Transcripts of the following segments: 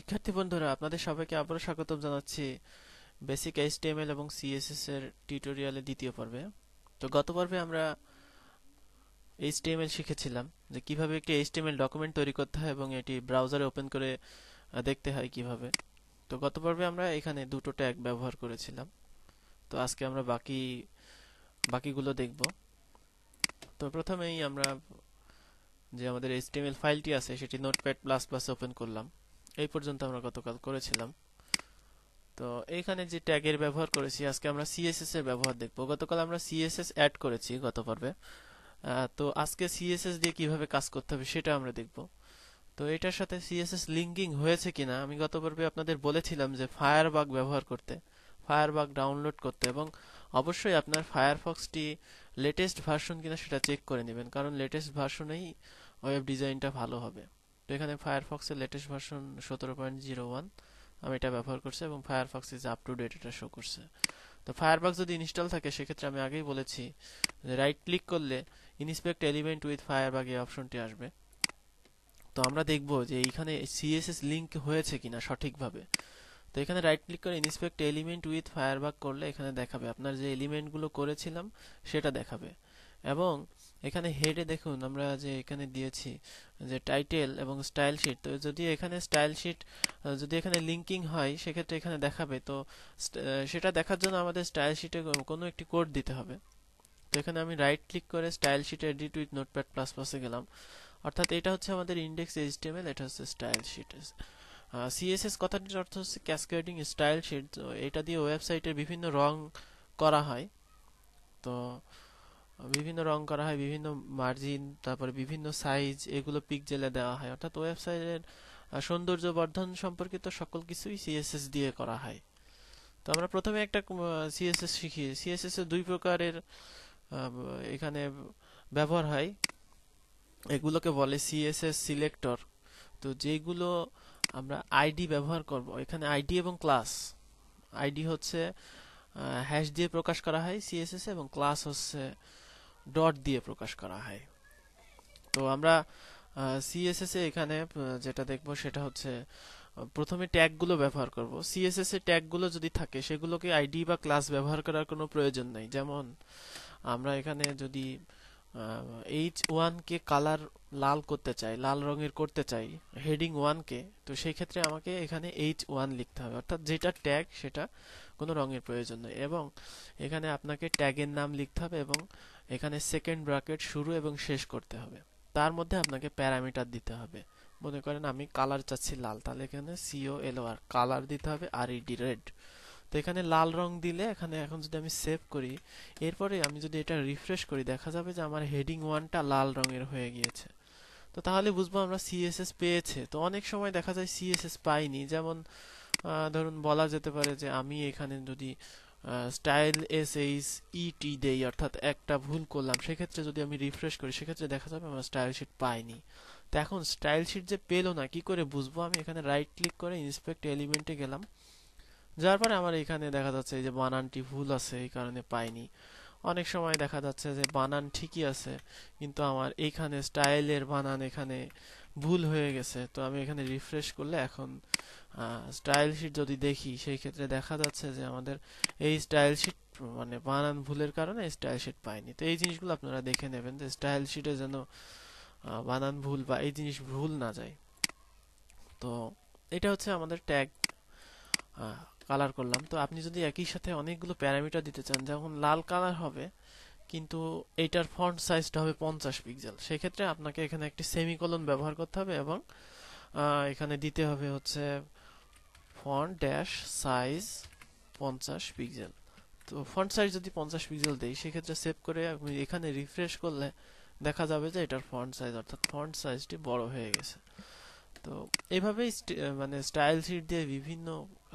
শিক্ষার্থী বন্ধুরা, আপনাদের সবাইকে আবারও স্বাগতম জানাচ্ছি বেসিক এইচটিএমএল এবং সিএসএস এর টিউটোরিয়ালের দ্বিতীয় পর্বে। তো গত পর্বে আমরা এইচটিএমএল শিখেছিলাম যে কিভাবে একটি এইচটিএমএল ডকুমেন্ট তৈরি করতে হয় এবং এটি ব্রাউজারে ওপেন করে দেখতে হয় কিভাবে। তো গত পর্বে আমরা এখানে দুটো ট্যাগ ব্যবহার করেছিলাম। তো আজকে আমরা বাকিগুলো দেখব। তো প্রথমেই আমরা যে আমাদের এইচটিএমএল ফাইলটি আছে সেটি নোটপ্যাড প্লাস প্লাস ওপেন করলাম। এই পর্যন্ত আমরা গতকাল করেছিলাম। তো এইখানে যে ট্যাগের ব্যবহার করেছি, আজকে আমরা সিএসএস এর ব্যবহার দেখব। গতকাল আমরা সিএসএস অ্যাড করেছি গত পর্বে। তো আজকে সিএসএস দিয়ে কিভাবে কাজ করতে হবে সেটা আমরা দেখব। তো এটার সাথে সিএসএস লিঙ্কিং হয়েছে কিনা আমি গত পর্বে আপনাদের বলেছিলাম যে ফায়ারবাগ ব্যবহার করতে, ফায়ারবাগ ডাউনলোড করতে, এবং অবশ্যই আপনার ফায়ারফক্সটি লেটেস্ট ভার্সন কিনা সেটা চেক করে নেবেন, কারণ লেটেস্ট ভার্সনেই ওয়েব ডিজাইনটা ভালো হবে। তো এখানে ফায়ারফক্সের লেটেস্ট ভার্সন 17.01 আমি এটা ব্যবহার করছি এবং Firefox is up to date এটা শো করছে। তো ফায়ারফক্স যদি ইনস্টল থাকে সেক্ষেত্রে আমি আগেই বলেছি যে রাইট ক্লিক করলে ইন্সপেক্ট এলিমেন্ট উইথ ফায়ারবাগ এই অপশনটি আসবে। তো আমরা দেখব যে এইখানে সিএসএস লিংক হয়েছে কিনা সঠিকভাবে। তো এখানে রাইট ক্লিক করে ইন্সপেক্ট এলিমেন্ট উইথ ফায়ারবাগ করলে এখানে দেখাবে আপনার যে এলিমেন্টগুলো করেছিলাম সেটা দেখাবে। এবং এখানে হেডে দেখুন আমরা যে এখানে দিয়েছি যে টাইটেল এবং স্টাইল শিট। তো যদি এখানে স্টাইল শিট যদি এখানে লিঙ্কিং হয় সেক্ষেত্রে এখানে দেখাবে। তো সেটা দেখার জন্য আমাদের স্টাইল শিটে কোনো একটি কোড দিতে হবে। তো এখানে আমি রাইট ক্লিক করে style sheet edit with Notepad plus প্লাসে গেলাম। অর্থাৎ এটা হচ্ছে আমাদের ইন্ডেক্স এইচটিএমএল, এটা হচ্ছে স্টাইল শিট। সিএসএস কথাটির অর্থ হচ্ছে ক্যাসকেডিং স্টাইল শিট। তো এটা দিয়ে ওয়েবসাইটের বিভিন্ন রং করা হয়। তো বিভিন্ন রং করা হয়, বিভিন্ন মার্জিন, তারপরে বিভিন্ন সাইজ, এগুলো পিক্সেলে দেওয়া হয়। অর্থাৎ ওয়েবসাইটের সৌন্দর্য বর্ধন সম্পর্কিত সকল কিছুই সিএসএস দিয়ে করা হয়। তো আমরা প্রথমে একটা সিএসএস শিখি। সিএসএস এর দুই প্রকারের এখানে ব্যবহার হয়। এগুলোকে বলে সিএসএস সিলেক্টর। তো যেগুলো আমরা আইডি ব্যবহার করব, এখানে আইডি এবং ক্লাস। আইডি হচ্ছে হ্যাশ দিয়ে প্রকাশ করা হয় সিএসএস, এবং ক্লাস হচ্ছে ডট দিয়ে প্রকাশ করা হয়। তো আমরা সিএসএস এ এখানে যেটা দেখব সেটা হচ্ছে প্রথমে ট্যাগগুলো ব্যবহার করব। সিএসএস এর ট্যাগগুলো যদি থাকে সেগুলোকে আইডি বা ক্লাস ব্যবহার করার কোনো প্রয়োজন নেই। যেমন আমরা এখানে যদি H1 কে কালার লাল করতে চাই, লাল রঙের করতে চাই হেডিং 1 কে, তো সেই ক্ষেত্রে আমাকে এখানে H1 লিখতে হবে। অর্থাৎ যেটা ট্যাগ সেটা কোনো রঙের প্রয়োজন নেই। এবং এখানে আপনাকে ট্যাগের নাম লিখতে হবে এবং এখানে সেকেন্ড ব্র্যাকেট শুরু এবং শেষ করতে হবে। তার মধ্যে আপনাকে প্যারামিটার দিতে হবে। মনে করেন আমি কালার চাচ্ছি লাল, তাহলে এখানে COLOR কালার দিতে হবে, RED রেড। তো এখানে লাল রং দিলে এখানে এখন যদি আমি সেভ করি, এরপরে আমি যদি এটা রিফ্রেশ করি, দেখা যাবে যে আমার হেডিং 1টা লাল রঙের হয়ে গিয়েছে। তো তাহলে বুঝবো আমরা সিএসএস পেয়েছে। তো অনেক সময় দেখা যায় সিএসএস পাইনি। যেমন ধরুন বলা যেতে পারে যে আমি এখানে যদি স্টাইল SHET দেই, অর্থাৎ একটা ভুল করলাম, সেক্ষেত্রে যদি আমি রিফ্রেশ করি সেক্ষেত্রে দেখা যাবে আমার স্টাইল শিট পাইনি। তো এখন স্টাইল শিট যে পেলো না কি করে বুঝবো? আমি এখানে রাইট ক্লিক করে ইন্সপেক্ট এলিমেন্টে গেলাম, যার পরে আমার এখানে দেখা যাচ্ছে এই যে বানানটি ভুল আছে, এই কারণে পাইনি। অনেক সময় দেখা যাচ্ছে যে বানান ঠিকই আছে কিন্তু আমার এইখানে স্টাইলের বানান এখানে ভুল হয়ে গেছে। তো আমি এখানে রিফ্রেশ করলে এখন স্টাইল শিট যদি দেখি সেই ক্ষেত্রে দেখা যাচ্ছে যে আমাদের এই স্টাইল শিট মানে বানান ভুলের কারণে স্টাইল শিট পাইনি। তো এই জিনিসগুলো আপনারা দেখে নেবেন যে স্টাইল শিটে যেন বানান ভুল বা এই জিনিস ভুল না যায়। তো এটা হচ্ছে আমাদের ট্যাগ কালার করলাম। তো আপনি যদি একই সাথে অনেকগুলো প্যারামিটার দিতে চান, যেমন লাল কালার হবে কিন্তু এইটার ফন্ট সাইজটা হবে 50 পিক্সেল, সেক্ষেত্রে আপনাকে এখানে একটি সেমিকোলন ব্যবহার করতে হবে এবং এখানে দিতে হবে হচ্ছে ফন্ট ড্যাশ সাইজ 50 পিক্সেল। তো ফন্ট সাইজ যদি 50 পিক্সেল দেই সেক্ষেত্রে সেভ করে আমি এখানে রিফ্রেশ করলে দেখা যাবে যে এটার ফন্ট সাইজ অর্থাৎ ফন্ট সাইজটি বড় হয়ে গেছে। তো এইভাবেই মানে স্টাইল শিট দিয়ে বিভিন্ন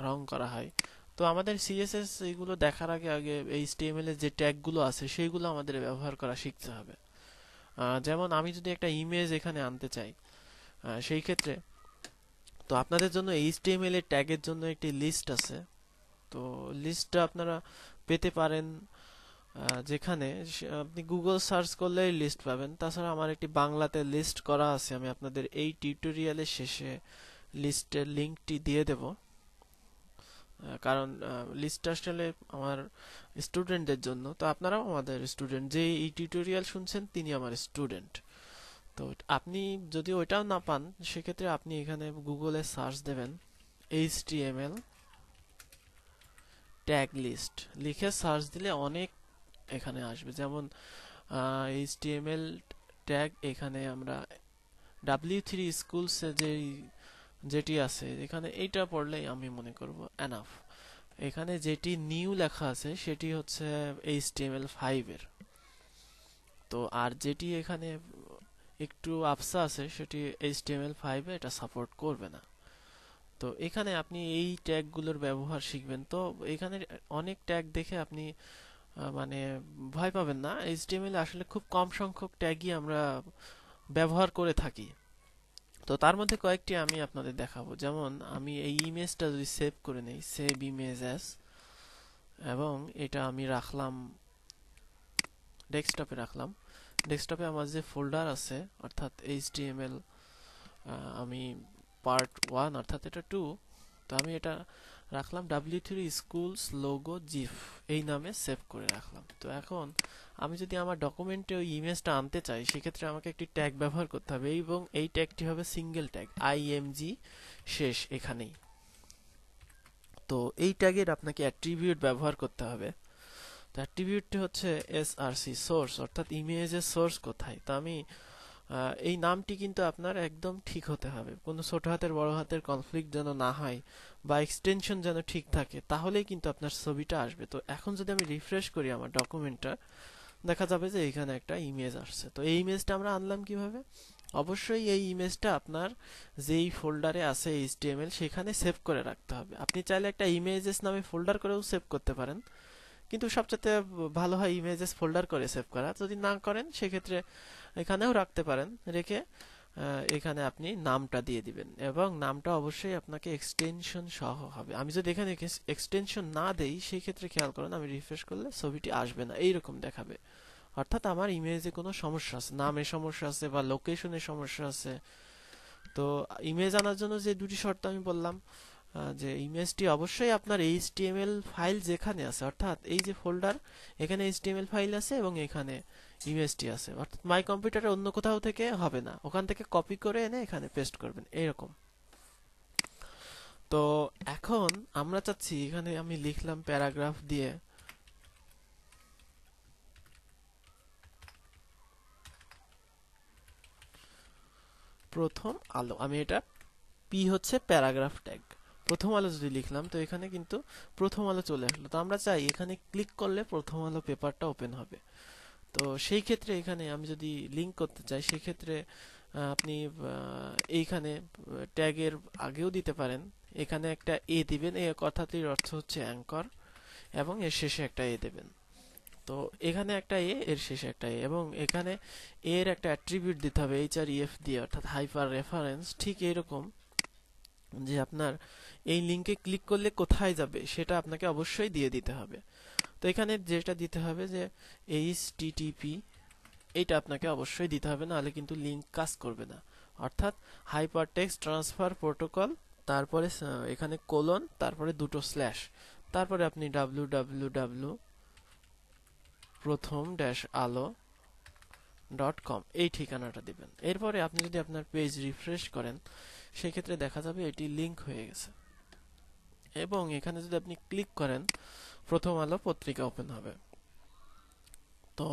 রং করা হয়। তো আমাদের সিএসএস এইগুলো দেখার আগে আগে এইচটিএমএল এর যে ট্যাগগুলো আছে সেইগুলো আমাদের ব্যবহার করা শিখতে হবে। যেমন আমি যদি একটা ইমেজ এখানে আনতে চাই, সেই ক্ষেত্রে তো আপনাদের জন্য এইচটিএমএল এর ট্যাগের জন্য একটি লিস্ট আছে। তো লিস্টটা আপনারা পেতে পারেন যেখানে আপনি গুগল সার্চ করলে লিস্ট পাবেন। তাছাড়া আমার একটি বাংলাতে লিস্ট করা আছে, আমি আপনাদের এই টিউটোরিয়ালের শেষে লিস্টের লিঙ্কটি দিয়ে দেব, কারণ লিস্টটা আসলে আমার স্টুডেন্টদের জন্য। তো আপনারাও আমাদের স্টুডেন্ট, যে এই টিউটোরিয়াল শুনছেন তিনি আমার স্টুডেন্ট। তো আপনি যদি ওইটাও না পান, সেক্ষেত্রে আপনি এখানে গুগলে সার্চ দেবেন HTML ট্যাগ লিস্ট লিখে সার্চ দিলে অনেক এখানে আসবে। যেমন HTML ট্যাগ, এখানে আমরা W3 স্কুলস যেটি আছে এখানে, এইটা পড়লেই আমি মনে করব এনাফ। এখানে যেটি নিউ লেখা আছে সেটি হচ্ছে HTML5 এর। তো আর যেটি এখানে একটু আফসা আছে সেটি HTML5 এ এটা সাপোর্ট করবে না। তো এখানে আপনি এই ট্যাগগুলোর ব্যবহার শিখবেন। তো এখানে অনেক ট্যাগ দেখে আপনি মানে ভয় পাবেন না। HTML এ আসলে খুব কম সংখ্যক ট্যাগই আমরা ব্যবহার করে থাকি। তো তার মধ্যে কয়েকটি আমি আপনাদের দেখাবো। যেমন আমি এই ইমেজটা যদি সেভ করে নেই, সেভ ইমেজ অ্যাজ, এবং এটা আমি রাখলাম ডেস্কটপে রাখলাম। ডেস্কটপে আমার যে ফোল্ডার আছে অর্থাৎ HTML, আমি পার্ট 1 অর্থাৎ এটা 2, তো আমি এটা রাখলাম W3 স্কুলস লোগো জিফ এই নামে সেভ করে রাখলাম। তো এখন আমি যদি আমার ডকুমেন্টে ওই ইমেজটা আনতে চাই, সেক্ষেত্রে আমাকে একটি ট্যাগ ব্যবহার করতে হবে, এবং এই ট্যাগটি হবে সিঙ্গেল ট্যাগ, IMG শেষ এখানেই। তো এই ট্যাগের আপনাকে অ্যাট্রিবিউট ব্যবহার করতে হবে। তো অ্যাট্রিবিউটটি হচ্ছে SRC সোর্স, অর্থাৎ ইমেজের সোর্স কোথায়। তো আমি এই নামটি কিন্তু আপনার একদম ঠিক হতে হবে, কোনো ছোট হাতের বড় হাতের কনফ্লিক্ট যেন না হয়, বা এক্সটেনশন যেন ঠিক থাকে, তাহলেই কিন্তু আপনার ছবিটা আসবে। তো এখন যদি আমি রিফ্রেশ করি আমার ডকুমেন্টটা, দেখা যাবে যে এখানে একটা ইমেজ আসছে। তো এই ইমেজটা আমরা আনলাম কিভাবে? অবশ্যই এই ইমেজটা আপনার যেই ফোল্ডারে আছে HTML সেখানে সেভ করে রাখতে হবে। আপনি চাইলে একটা ইমেজেস নামে ফোল্ডার করেও সেভ করতে পারেন, কিন্তু সবচেয়ে ভালো হয় ইমেজেস ফোল্ডার করে সেভ করা। যদি না করেন সেক্ষেত্রে এখানেও রাখতে পারেন, রেখে এখানে আপনি নামটা দিয়ে দিবেন, এবং নামটা অবশ্যই আপনাকে এক্সটেনশন সহ হবে। আমি যদি এখানে এক্সটেনশন না দেই, সেই ক্ষেত্রে খেয়াল করেন আমি রিফ্রেশ করলে ছবিটি আসবে না, এইরকম দেখাবে। অর্থাৎ আমার ইমেজে কোনো সমস্যা আছে, নামে সমস্যা আছে বা লোকেশনে সমস্যা আছে। তো ইমেজ আনার জন্য যে দুটি শর্ত আমি বললাম, যে ইমেজটি অবশ্যই আপনার HTML ফাইল যেখানে আছে, অর্থাৎ এই যে ফোল্ডার, এখানে HTML ফাইল আছে এবং এখানে ইমেজটি আছে, অর্থাৎ মাই কম্পিউটারে অন্য কোথাও থেকে হবে না, ওখান থেকে কপি করে এনে এখানে পেস্ট করবেন এরকম। তো এখন আমরা চাচ্ছি, এখানে আমি লিখলাম প্যারাগ্রাফ দিয়ে, প্রথম আলো, আমি এটা পি হচ্ছে প্যারাগ্রাফ ট্যাগ, প্রথম আলো যদি লিখলাম, তো এখানে কিন্তু প্রথম আলো চলে আসলো। তো আমরা চাই এখানে ক্লিক করলে প্রথম আলো পেপারটা ওপেন হবে। তো সেই ক্ষেত্রে এখানে আমি যদি লিংক করতে চাই, সেই ক্ষেত্রে আপনি এইখানে ট্যাগের আগেও দিতে পারেন, এখানে একটা এ দিবেন, এই কথাটির অর্থ হচ্ছে অ্যাঙ্কর, এবং এর শেষে একটা এ দেবেন। তো এখানে একটা এ, এর শেষে একটা এ, এবং এখানে এর একটা অ্যাট্রিবিউট দিতে হবে HREF দিয়ে, অর্থাৎ হাইপার রেফারেন্স। ঠিক এইরকম, যে আপনার এই লিংকে ক্লিক করলে কোথায় যাবে সেটা আপনাকে অবশ্যই দিয়ে দিতে হবে। তো এখানে যেটা দিতে হবে যে HTTP, এটা আপনাকে অবশ্যই দিতে হবে, নাহলে কিন্তু লিংক কাজ করবে না। অর্থাৎ হাইপার টেক্সট ট্রান্সফার প্রোটোকল, তারপরে এখানে কোলন, তারপরে দুটো স্ল্যাশ, তারপরে আপনি www প্রথম আলো.com এই ঠিকানাটা দিবেন। এরপরে আপনি যদি আপনার পেজ রিফ্রেশ করেন, সেক্ষেত্রে দেখা যাবে এটি লিংক হয়ে গেছে, এবং এখানে যদি আপনি ক্লিক করেন, প্রথম আলো পত্রিকা ওপেন হবে। তো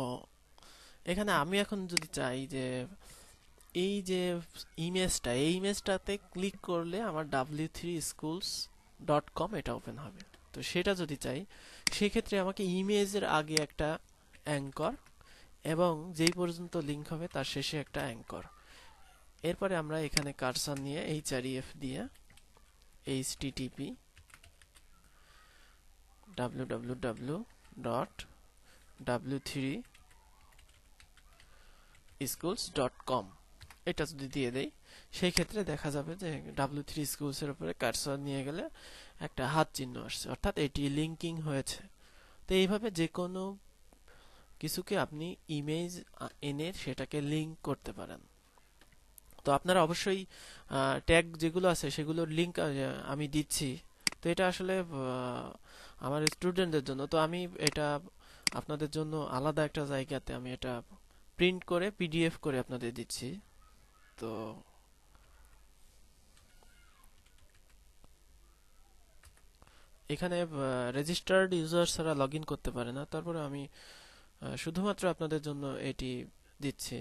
এখানে আমি এখন যদি চাই যে এই যে ইমেজটা, এই ইমেজটাতে ক্লিক করলে আমার w3schools.com এটা ওপেন হবে। তো সেটা যদি চাই, সেক্ষেত্রে আমাকে ইমেজের আগে একটা অ্যাঙ্কর, এবং যেই পর্যন্ত লিংক হবে তার শেষে একটা অ্যাঙ্কর। এরপরে আমরা এখানে কার্সর নিয়ে HREF দিয়ে http www.w3schools.com এটা যদি দিয়ে দেই, সেই ক্ষেত্রে দেখা যাবে যে W3 স্কুলস এর উপরে কার্সর নিয়ে গেলে একটা হাত চিহ্ন আসছে, অর্থাৎ এটি লিংকিং হয়েছে। তো এইভাবে যে কোনো কিছুকে আপনি ইমেজ এনে সেটাকে লিংক করতে পারেন। তো তো আপনারা অবশ্যই ট্যাগ যেগুলো আছে সেগুলোর লিংক আমি দিচ্ছি। তো এটা আসলে আমার স্টুডেন্টদের জন্য। তো আমি এটা আপনাদের জন্য আলাদা একটা জায়গাতে আমি এটা প্রিন্ট করে পিডিএফ করে আপনাদের দিচ্ছি। তো এখানে রেজিস্টার্ড ইউজার ছাড়া লগ ইন করতে পারে না, তারপরে আমি শুধুমাত্র আপনাদের জন্য এটি দিচ্ছি।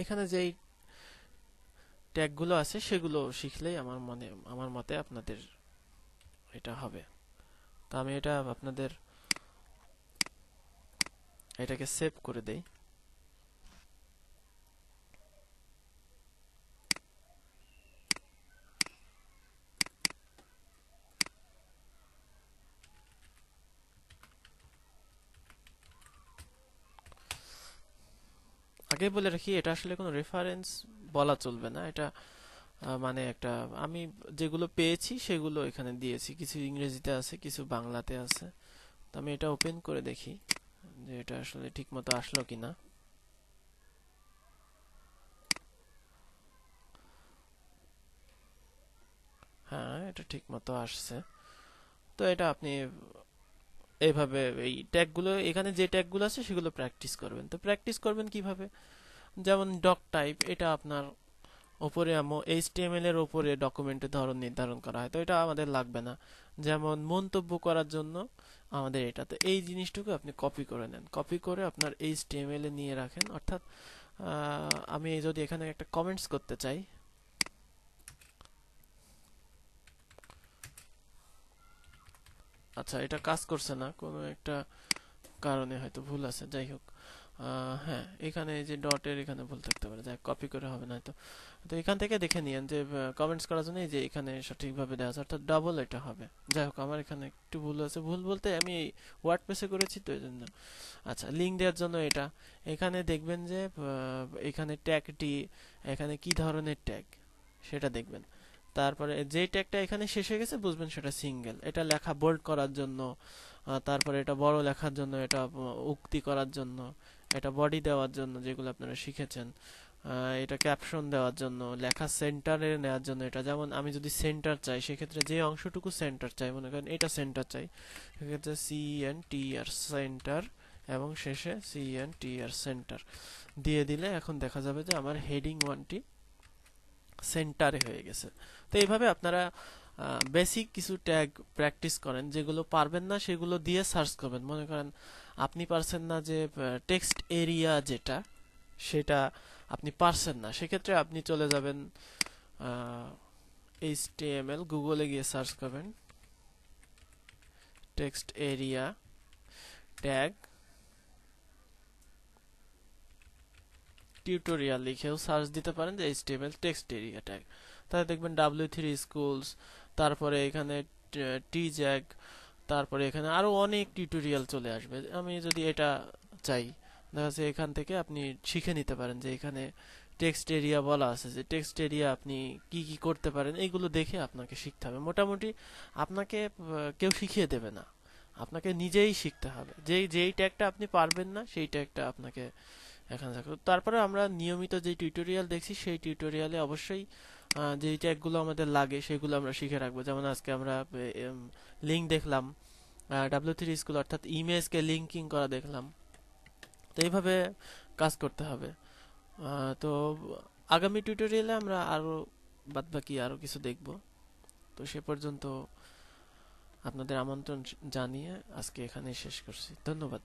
এখানে যেই ট্যাগগুলো আছে সেগুলো শিখলেই আমার মতে আপনাদের এটা হবে। তো আমি এটা আপনাদের এটাকে সেভ করে দেই। আগে বলে রাখি, এটা আসলে কোনো রেফারেন্স বলা চলবে না। এটা মানে একটা আমি যেগুলো পেয়েছি সেগুলো এখানে দিয়েছি। কিছু ইংরেজিতে আছে, কিছু বাংলাতে আছে। তো আমি এটা ওপেন করে দেখি যে এটা আসলে ঠিক মতো আসলো কিনা। হ্যাঁ, এটা ঠিক মতো আসছে। তো এটা আপনি এইভাবে এই ট্যাগগুলো, এখানে যে ট্যাগগুলো আছে সেগুলো প্র্যাকটিস করবেন। তো প্র্যাকটিস করবেন কিভাবে? যেমন ডক টাইপ, এটা আপনার উপরে HTML এর উপরে ডকুমেন্টের ধরন নির্ধারণ করা হয়, তো এটা আমাদের লাগবে না। যেমন মন্তব্য করার জন্য আমাদের এটা, তো এই জিনিসটুকু আপনি কপি করে নেন, কপি করে আপনার HTML এ নিয়ে রাখেন। অর্থাৎ আমি যদি এখানে একটা কমেন্টস করতে চাই, আচ্ছা এটা কাজ করছে না, কোনো একটা কারণে হয়তো ভুল আছে, যাই হোক। হ্যাঁ, এখানে এই যে ডটের এখানে ভুল থাকতে পারে, যাই কপি করে হবে না হয়তো। তো এখান থেকে দেখে নিয়েন যে কমেন্টস করার জন্য এই যে এখানে সঠিকভাবে দেওয়া আছে, অর্থাৎ ডাবল এটা হবে। যাই হোক, আমার এখানে একটু ভুল আছে, ভুল বলতে আমি ওয়ার্ডপ্রেসে করেছি তো এই জন্য। আচ্ছা, লিঙ্ক দেওয়ার জন্য এটা এখানে দেখবেন যে এখানে ট্যাগটি এখানে কি ধরনের ট্যাগ সেটা দেখবেন। তারপরে যে ট্যাগটা এখানে শেষ হয়ে গেছে বুঝবেন সেটা সিঙ্গেল। এটা লেখা বোল্ড করার জন্য, তারপরে এটা বড় লেখার জন্য, এটা উক্তি করার জন্য, এটা বডি দেওয়ার জন্য যেগুলো আপনারা শিখেছেন, এটা ক্যাপশন দেওয়ার জন্য, লেখা সেন্টারে নেওয়ার জন্য। এটা যেমন আমি যদি সেন্টার চাই, সেক্ষেত্রে যে অংশটুকু সেন্টার চাই, মনে করেন এটা সেন্টার চাই, সেক্ষেত্রে CNTR সেন্টার এবং শেষে CNTR সেন্টার দিয়ে দিলে এখন দেখা যাবে যে আমার হেডিং ওয়ানটি সেন্টারে হয়ে গেছে। তো এইভাবে আপনারা বেসিক কিছু ট্যাগ প্র্যাকটিস করেন, যেগুলো পারবেন না সেগুলো দিয়ে সার্চ করবেন। মনে করেন আপনি পারছেন না যে টেক্সট এরিয়া যেটা, সেটা আপনি পারছেন না, সেক্ষেত্রে আপনি চলে যাবেন HTML, গুগলে গিয়ে সার্চ করবেন টেক্সট এরিয়া ট্যাগ টিউটোরিয়াল লিখেও সার্চ দিতে পারেন যে HTML টেক্সট এরিয়া ট্যাগ। তাহলে দেখবেন W3 স্কুলস, তারপরে এখানে TJAG, তারপরে এখানে আরো অনেক টিউটোরিয়াল চলে আসবে। আমি যদি এটা চাই, দেখা যাচ্ছে এখান থেকে আপনি শিখে নিতে পারেন যে এখানে টেক্সট এরিয়া বলা আছে, যে টেক্সট এরিয়া আপনি কি কি করতে পারেন, এগুলো দেখে আপনাকে শিখতে হবে। মোটামুটি আপনাকে কেউ শিখিয়ে দেবে না, আপনাকে নিজেই শিখতে হবে। যেই ট্যাগটা আপনি পারবেন না সেই ট্যাগটা আপনাকে এখানে থাকবে। তারপরে আমরা নিয়মিত যে টিউটোরিয়াল দেখছি সেই টিউটোরিয়ালে অবশ্যই যে ট্যাগগুলো আমাদের লাগে সেগুলো আমরা শিখে রাখবো। যেমন আজকে আমরা লিঙ্ক দেখলাম, W3 স্কুল অর্থাৎ ইমেজকে লিঙ্কিং করা দেখলাম। তো এইভাবে কাজ করতে হবে। তো আগামী টিউটোরিয়ালে আমরা আরো বাদবাকি আরো কিছু দেখব। তো সে পর্যন্ত আপনাদের আমন্ত্রণ জানিয়ে আজকে এখানেই শেষ করছি। ধন্যবাদ।